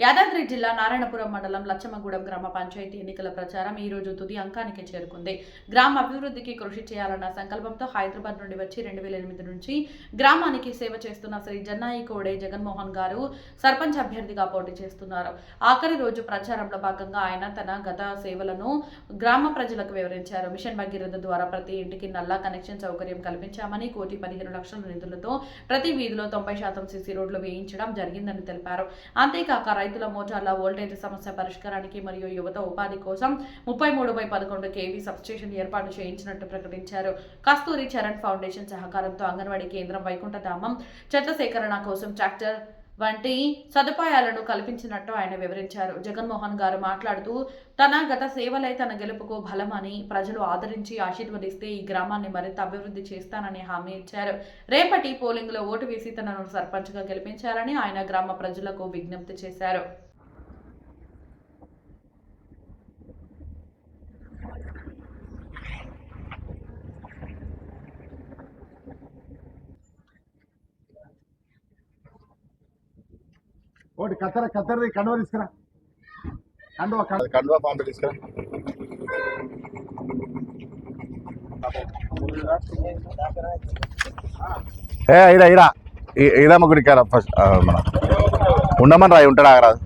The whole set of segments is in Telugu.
యాదాద్రి జిల్లా నారాయణపురం మండలం లచ్చమ్మగూడెం గ్రామ పంచాయతీ ఎన్నికల ప్రచారం ఈ రోజు తుది అంకానికి చేరుకుంది. గ్రామ అభివృద్ధికి కృషి చేయాలన్న సంకల్పంతో హైదరాబాద్ నుండి వచ్చి 2008 నుంచి గ్రామానికి సేవ చేస్తున్న శ్రీ జన్నాయి కోడే జగన్మోహన్ గారు సర్పంచ్ అభ్యర్థిగా పోటీ చేస్తున్నారు. ఆఖరి రోజు ప్రచారంలో భాగంగా ఆయన తన గత సేవలను గ్రామ ప్రజలకు వివరించారు. మిషన్ భగీరథ ద్వారా ప్రతి ఇంటికి నల్లా కనెక్షన్ సౌకర్యం కల్పించామని, 1,15,00,000 నిధులతో ప్రతి వీధిలో 90% సీసీ రోడ్లు వేయించడం జరిగిందని తెలిపారు. అంతేకాక రైతుల మోటార్ల వోల్టేజ్ సమస్య పరిష్కారానికి మరియు యువత ఉపాధి కోసం 33/11 kV సబ్స్టేషన్ ఏర్పాటు చేయించినట్టు ప్రకటించారు. కస్తూరి చరణ్ ఫౌండేషన్ సహకారంతో అంగన్వాడీ కేంద్రం, వైకుంఠధామం, చెత్త సేకరణ కోసం ట్రాక్టర్ వంటి సదుపాయాలను కల్పించినట్టు ఆయన వివరించారు. జగన్మోహన్ గారు మాట్లాడుతూ తన గత సేవలే తన గెలుపుకు బలమని, ప్రజలు ఆదరించి ఆశీర్వదిస్తే ఈ గ్రామాన్ని మరింత అభివృద్ధి చేస్తానని హామీ ఇచ్చారు. రేపటి పోలింగ్ లో ఓటు వేసి తనను సర్పంచ్ గా గెలిపించారని ఆయన గ్రామ ప్రజలకు విజ్ఞప్తి చేశారు. ఒకటి కత్తెరది కండువా తీసుకురా. కండువా ఫామ్ తీసుకురా. ఇడా ఇడా ఇదమ్మ గుడికి రా ఫస్ట్. మన ఉండమని రాయి ఉంటాడు ఆగరాదు.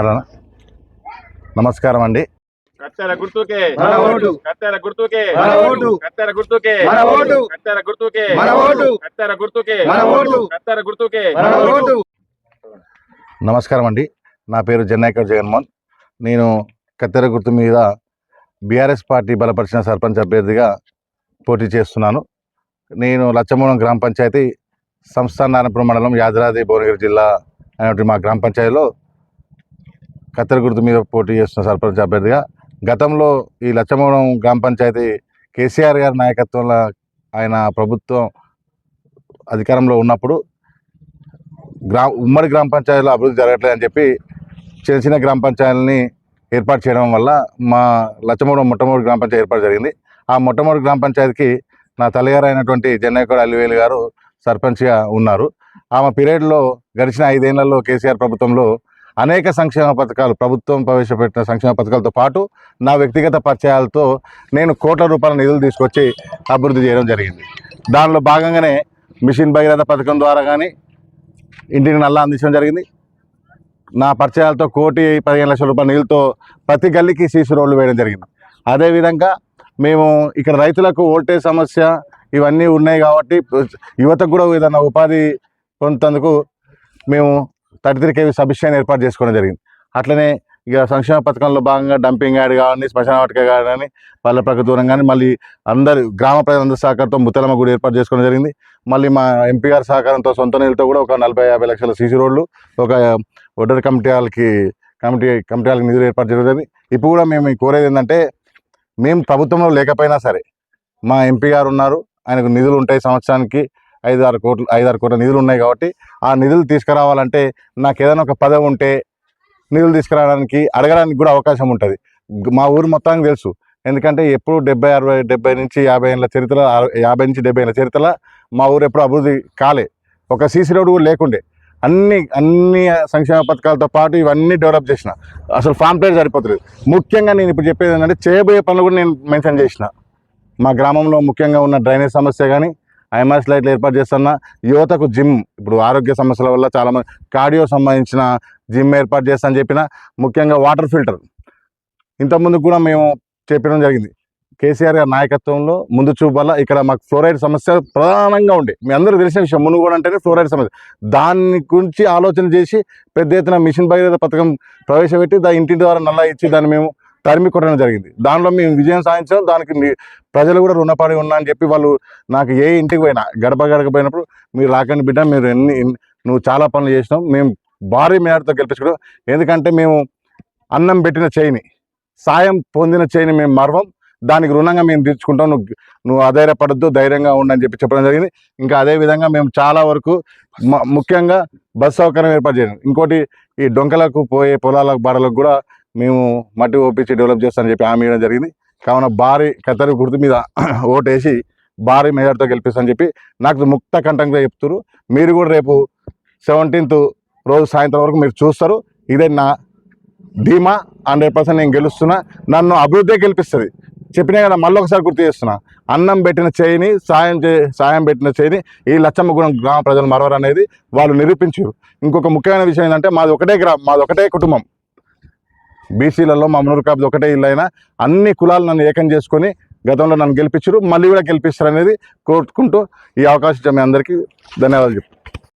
అలా నమస్కారం అండి. కత్తెర గుర్తుకే మన ఓటు, కత్తెర గుర్తుకే మన ఓటు, కత్తెర గుర్తుకే మన ఓటు, కత్తెర గుర్తుకే మన ఓటు, కత్తెర గుర్తుకే మన ఓటు, కత్తెర గుర్తుకే మన ఓటు. నమస్కారం అండి. నా పేరు జన్నాయికోట జగన్మోహన్. నేను కత్తెర గుర్తు మీద బీఆర్ఎస్ పార్టీ బలపరిచిన సర్పంచ్ అభ్యర్థిగా పోటీ చేస్తున్నాను. నేను లచ్చమ్మగూడెం గ్రామ పంచాయతీ సంస్థాన నారాయణపురం మండలం, యాదాద్రి భువనగిరి జిల్లా అనేటువంటి మా గ్రామ పంచాయతీలో కత్తెర గుర్తు మీద పోటీ చేస్తున్న సర్పంచ్ అభ్యర్థిగా. గతంలో ఈ లచ్చమ్మగూడెం గ్రామ పంచాయతీ కేసీఆర్ గారి నాయకత్వంలో ఆయన ప్రభుత్వం అధికారంలో ఉన్నప్పుడు ఉమ్మడి గ్రామ పంచాయతీలో అభివృద్ధి జరగట్లేదని చెప్పి చిన్న చిన్న గ్రామ పంచాయతీలని ఏర్పాటు చేయడం వల్ల మా లచ్చమ్మగూడెం మొట్టమొదటి గ్రామ పంచాయతీ ఏర్పాటు జరిగింది. ఆ మొట్టమొదటి గ్రామ పంచాయతీకి నా తల్లిగారు అయినటువంటి జన్నాయికోట అల్లివేలు గారు సర్పంచ్గా ఉన్నారు. ఆమె పీరియడ్లో గడిచిన 5 ఏళ్లలో కేసీఆర్ ప్రభుత్వంలో అనేక సంక్షేమ పథకాలు, ప్రభుత్వం ప్రవేశపెట్టిన సంక్షేమ పథకాలతో పాటు నా వ్యక్తిగత పరిచయాలతో నేను కోట్ల రూపాయల నిధులు తీసుకొచ్చి అభివృద్ధి చేయడం జరిగింది. దానిలో భాగంగానే మిషన్ భగీరథ పథకం ద్వారా కానీ ఇంటికి నల్లా అందించడం జరిగింది. నా పరిచయాలతో 1,15,00,000 రూపాయల నిధులతో ప్రతి గల్లీకి సీసీ రోడ్లు వేయడం జరిగింది. అదేవిధంగా మేము ఇక్కడ రైతులకు వోల్టేజ్ సమస్య ఇవన్నీ ఉన్నాయి కాబట్టి యువతకు కూడా ఏదైనా ఉపాధి పొందేందుకు మేము 33 kV సబ్స్టేషన్ ఏర్పాటు చేసుకోవడం జరిగింది. అట్లనే ఇక సంక్షేమ పథకంలో భాగంగా డంపింగ్ యార్డ్ కానీ, శ్మశాన వాటిక కానీ, పల్లె ప్రగతి దూరం కానీ, మళ్ళీ అందరు గ్రామ ప్రజలందరి సహకారంతో ముత్తలమ్మ గుడి ఏర్పాటు చేసుకోవడం జరిగింది. మళ్ళీ మా ఎంపీ గారి సహకారంతో సొంత నిధులతో కూడా ఒక 40-50 లక్షల సీసీ రోడ్లు, ఒక ఒడ్డర్ కమిటీ వాళ్ళకి నిధులు ఏర్పాటు జరుగుతుంది. ఇప్పుడు కూడా మేము కోరేది ఏంటంటే, మేము ప్రభుత్వంలో లేకపోయినా సరే మా ఎంపీ గారు ఉన్నారు, ఆయనకు నిధులు ఉంటాయి. సంవత్సరానికి 5-6 కోట్ల నిధులు ఉన్నాయి కాబట్టి ఆ నిధులు తీసుకురావాలంటే నాకు ఏదైనా ఒక పదవి ఉంటే నిధులు తీసుకురావడానికి, అడగడానికి కూడా అవకాశం ఉంటుంది. మా ఊరు మొత్తానికి తెలుసు. ఎందుకంటే ఎప్పుడు 70 నుంచి 50 ఏళ్ళ చరిత్ర, 50 నుంచి 70 ఏళ్ళ చరిత్రలో మా ఊరు ఎప్పుడు అభివృద్ధి కాలే. ఒక సీసీ రోడ్డు కూడా లేకుండే. అన్ని సంక్షేమ పథకాలతో పాటు ఇవన్నీ డెవలప్ చేసిన. అసలు ఫామ్ ప్లేట్ సరిపోతుంది. ముఖ్యంగా నేను ఇప్పుడు చెప్పేది ఏంటంటే, చేయబోయే పనులు కూడా నేను మెన్షన్ చేసిన. మా గ్రామంలో ముఖ్యంగా ఉన్న డ్రైనేజ్ సమస్య కానీ, ఐమాస్ లైట్లు ఏర్పాటు చేస్తున్న, యువతకు జిమ్, ఇప్పుడు ఆరోగ్య సమస్యల వల్ల చాలామంది కార్డియో సంబంధించిన జిమ్ ఏర్పాటు చేస్తా అని చెప్పిన. ముఖ్యంగా వాటర్ ఫిల్టర్ ఇంతకుముందు కూడా మేము చెప్పడం జరిగింది. కేసీఆర్ గారి నాయకత్వంలో ముందు చూపు వల్ల ఇక్కడ మాకు ఫ్లోరైడ్ సమస్య ప్రధానంగా ఉండే, మీ అందరూ తెలిసిన విషయం. మునుగోడు అంటేనే ఫ్లోరైడ్ సమస్య. దాని గురించి ఆలోచన చేసి పెద్ద ఎత్తున మిషన్ భగీరథ పథకం ప్రవేశపెట్టి ఇంటి ద్వారా నల్లా ఇచ్చి దాన్ని మేము తరిమి కొట్టడం జరిగింది. దానిలో మేము విజయం సాధించాం. దానికి ప్రజలు కూడా రుణపడి ఉన్నా అని చెప్పి వాళ్ళు నాకు ఏ ఇంటికి పోయినా, గడప పోయినప్పుడు మీరు రాకండి బిడ్డ, నువ్వు చాలా పనులు చేసినావు, మేము భారీ మేరతో గెలిపించుకోవడం. ఎందుకంటే మేము అన్నం పెట్టిన చేయిని, సాయం పొందిన చేయిని మేము మర్వం, దానికి రుణంగా మేము తీర్చుకుంటాం. నువ్వు అధైర్యపడద్దు, ధైర్యంగా ఉండని చెప్పి చెప్పడం జరిగింది. ఇంకా అదేవిధంగా మేము చాలా వరకు ముఖ్యంగా బస్ సౌకర్యం ఏర్పాటు చేయడం. ఇంకోటి, ఈ డొంకలకు పోయే పొలాలకు బాడలకు కూడా మేము మట్టి ఒప్పించి డెవలప్ చేస్తామని చెప్పి హామీ ఇవ్వడం జరిగింది. కావున భారీ కత్తెర గుర్తు మీద ఓటేసి భారీ మెజార్టీతో గెలిపిస్తామని చెప్పి నాకు ముక్త కంఠంగా చెప్తున్నారు. మీరు కూడా రేపు 17th రోజు సాయంత్రం వరకు మీరు చూస్తారు. ఇదే నా ధీమా. 100% నేను గెలుస్తున్నా. నన్ను అభివృద్ధి గెలిపిస్తుంది. చెప్పినా కదా, మళ్ళీ ఒకసారి గుర్తు చేస్తున్నా. అన్నం పెట్టిన చేయిని సాయం పెట్టిన చేయిని ఈ లచ్చమ్మగూడెం గ్రామ ప్రజలు మరవరు అనేది వాళ్ళు నిరూపించారు. ఇంకొక ముఖ్యమైన విషయం ఏంటంటే మాది ఒకటే కుటుంబం. బీసీలలో మా మునూరు కాపుది ఒకటే ఇల్లు అయినా అన్ని కులాలు నన్ను ఏకం చేసుకొని గతంలో నన్ను గెలిపించారు, మళ్ళీ కూడా గెలిపిస్తారు అనేది కోరుకుంటూ ఈ అవకాశం మీ అందరికీ ధన్యవాదాలు చెప్తాను.